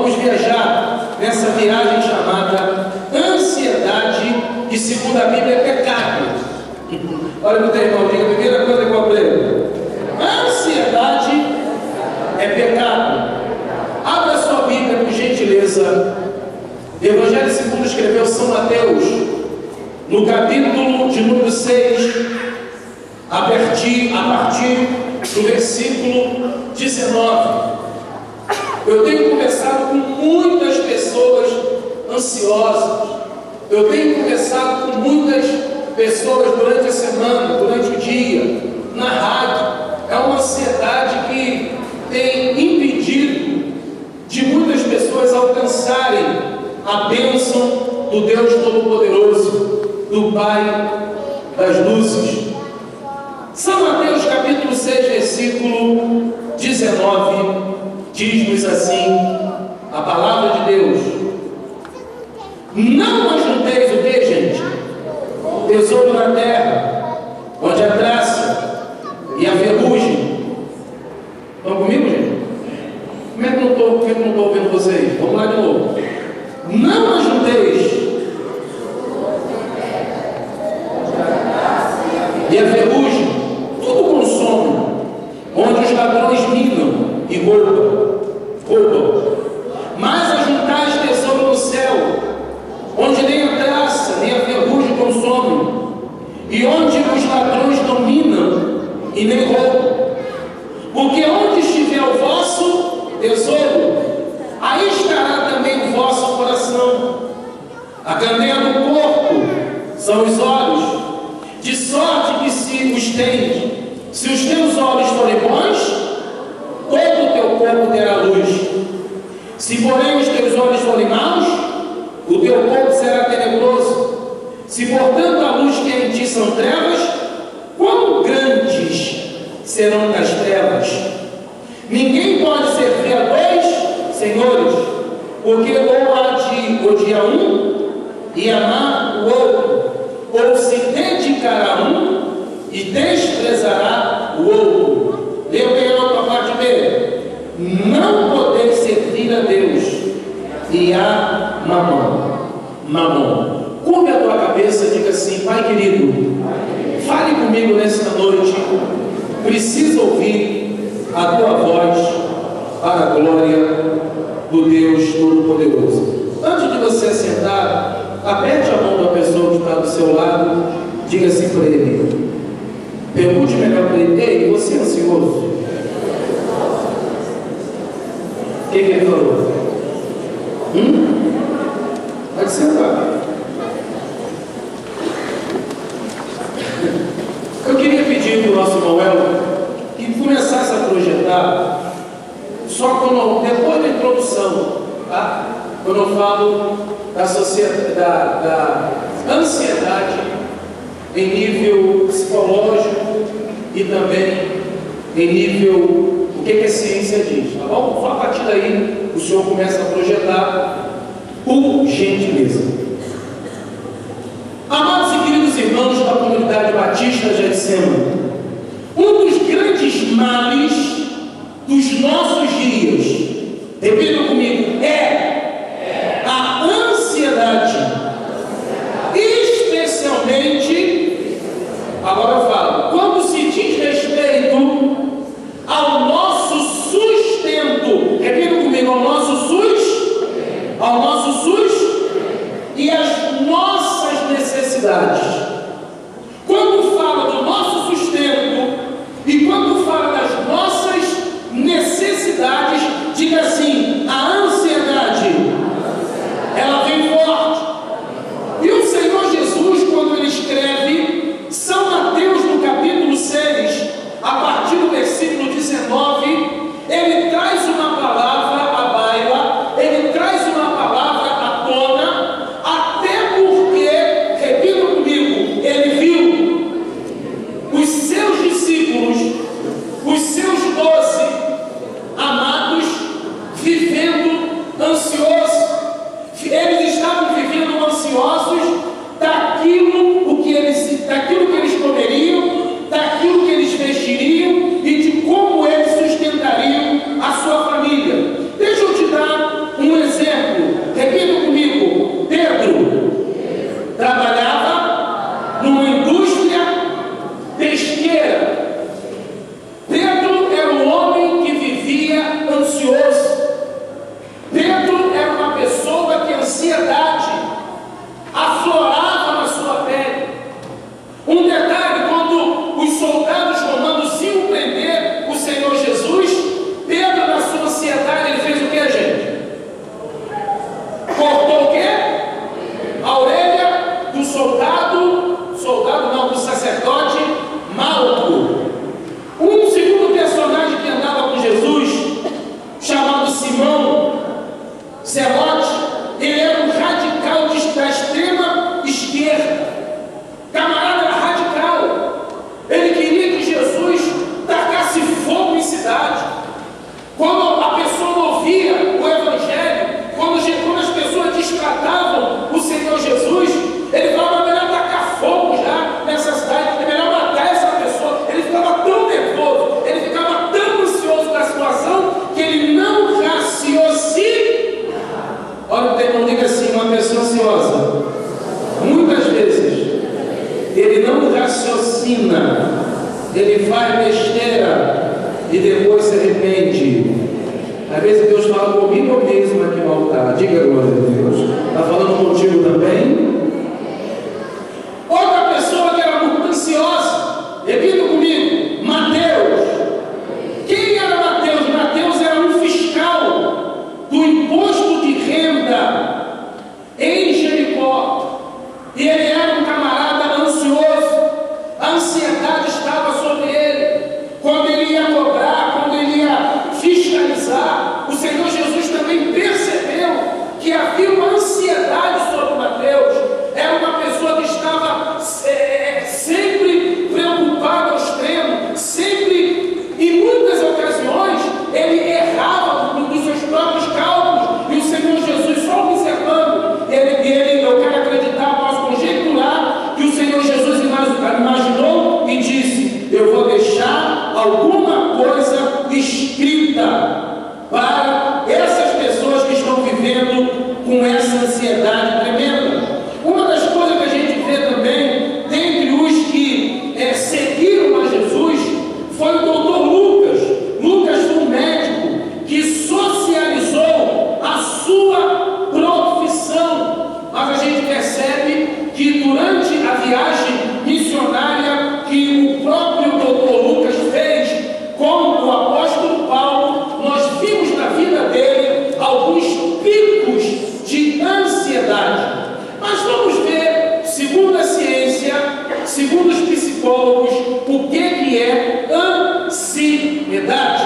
vamos viajar nessa viagem chamada ansiedade, que segundo a Bíblia é pecado. Olha o teu irmão, diga a primeira coisa que eu aprendo. Ansiedade é pecado. Abra sua Bíblia, por gentileza. Evangelho segundo escreveu São Mateus, no capítulo de número 6, a partir do versículo 19. Eu tenho conversado com muitas pessoas ansiosas. Eu tenho conversado com muitas pessoas durante a semana, durante o dia, na rádio. É uma ansiedade que tem impedido de muitas pessoas alcançarem a bênção do Deus Todo-Poderoso, do Pai das luzes. São Mateus capítulo 6, versículo 19, diz-nos assim a palavra de Deus: não ajunteis o que, gente? Tesouro na terra, onde a traça e a ferrugem. Estão comigo, gente? Como é que não estou ouvindo vocês? Vamos lá de novo. Não ajunteis e a ferrugem, tudo consome, onde os ladrões minam e roubam. Mas ajuntais tesouro no céu, onde nem a traça nem a ferrugem consomem, e onde os ladrões não minam e nem roubam. Porque onde estiver o vosso tesouro, aí estará também o vosso coração. A candeia do corpo são os olhos, de sorte que se os teus olhos forem bons, todo o teu corpo terá luz. Se porém os teus olhos forem maus, o teu corpo será tenebroso. Se portanto a luz que é em ti são trevas, quão grandes serão as trevas? Ninguém pode servir a dois senhores, porque ou há de odiar um e amar o outro, ou se dedicará a um e desprezará o outro. Leu bem alto a parte B. Não podeis servir a Deus e a mamon. Curve a tua cabeça e diga assim: Pai querido, fale comigo nesta noite. Preciso ouvir a tua voz para a glória do Deus Todo-Poderoso. Antes de você sentar, aperte a mão da pessoa que está do seu lado, diga assim para ele. Pergunte melhor para ele: ei, você é ansioso? O que ele falou? Pode sentar. Eu queria pedir para o nosso irmão Elton que começasse a projetar só depois da introdução, tá? Quando eu falo da ansiedade em nível psicológico e também em nível o que a ciência diz, tá bom? Só a partir daí o senhor começa a projetar, por gentileza. Amados e queridos irmãos da comunidade batista de Getsemane, um dos grandes males dos nossos dias, repitam comigo, é a ansiedade, especialmente, agora eu falo, quando se diz respeito ao nosso sustento, repitam comigo, ao nosso SUS e as nossas necessidades. Quando fala do nosso sustento e quando fala das nossas necessidades, diga assim: a ansiedade, ela vem forte. E o Senhor Jesus, quando ele escreve São Mateus no capítulo 6, a partir do versículo 19, ele traz uma palavra à baila, ele traz uma palavra à tona, até porque, repita comigo, ele viu os seus discípulos, os seus 12 amados, vivendo ansiosos. Eles estavam vivendo ansiosos daquilo que eles comeriam, daquilo que eles vestiriam e de como eles sustentariam a sua família. Deixa eu te dar um exemplo. ensina, ele faz besteira e depois se arrepende. Às vezes Deus fala comigo mesmo aqui no altar. Diga glória a Deus. Está falando contigo também? Outra pessoa que era muito ansiosa, repita comigo, Mateus. Quem era Mateus? Mateus era um fiscal do imposto de renda em Jericó. E ele era um camarada ansioso. A ansiedade estava sobre ele. Quando ele ia cobrar, quando ele ia fiscalizar, o Senhor Jesus também percebeu que havia uma ansiedade sobre Mateus. Era uma pessoa que estava sempre preocupada ao extremo, sempre, em muitas ocasiões, ele errava nos seus próprios cálculos, e o Senhor Jesus só observando, eu quero acreditar, posso conjecturar, que o Senhor Jesus imaginou e disse: eu vou deixar alguma coisa escrita para essas pessoas que estão vivendo com essa ansiedade tremenda. Uma das coisas que a gente vê também, dentre os que seguiram a Jesus, foi o doutor Lucas. Lucas foi um médico que socializou a sua profissão, mas a gente percebe que durante a viagem missionária que o próprio doutor Lucas fez com o apóstolo Paulo, nós vimos na vida dele alguns picos de ansiedade. Mas vamos ver, segundo a ciência, segundo os psicólogos, o que é ansiedade.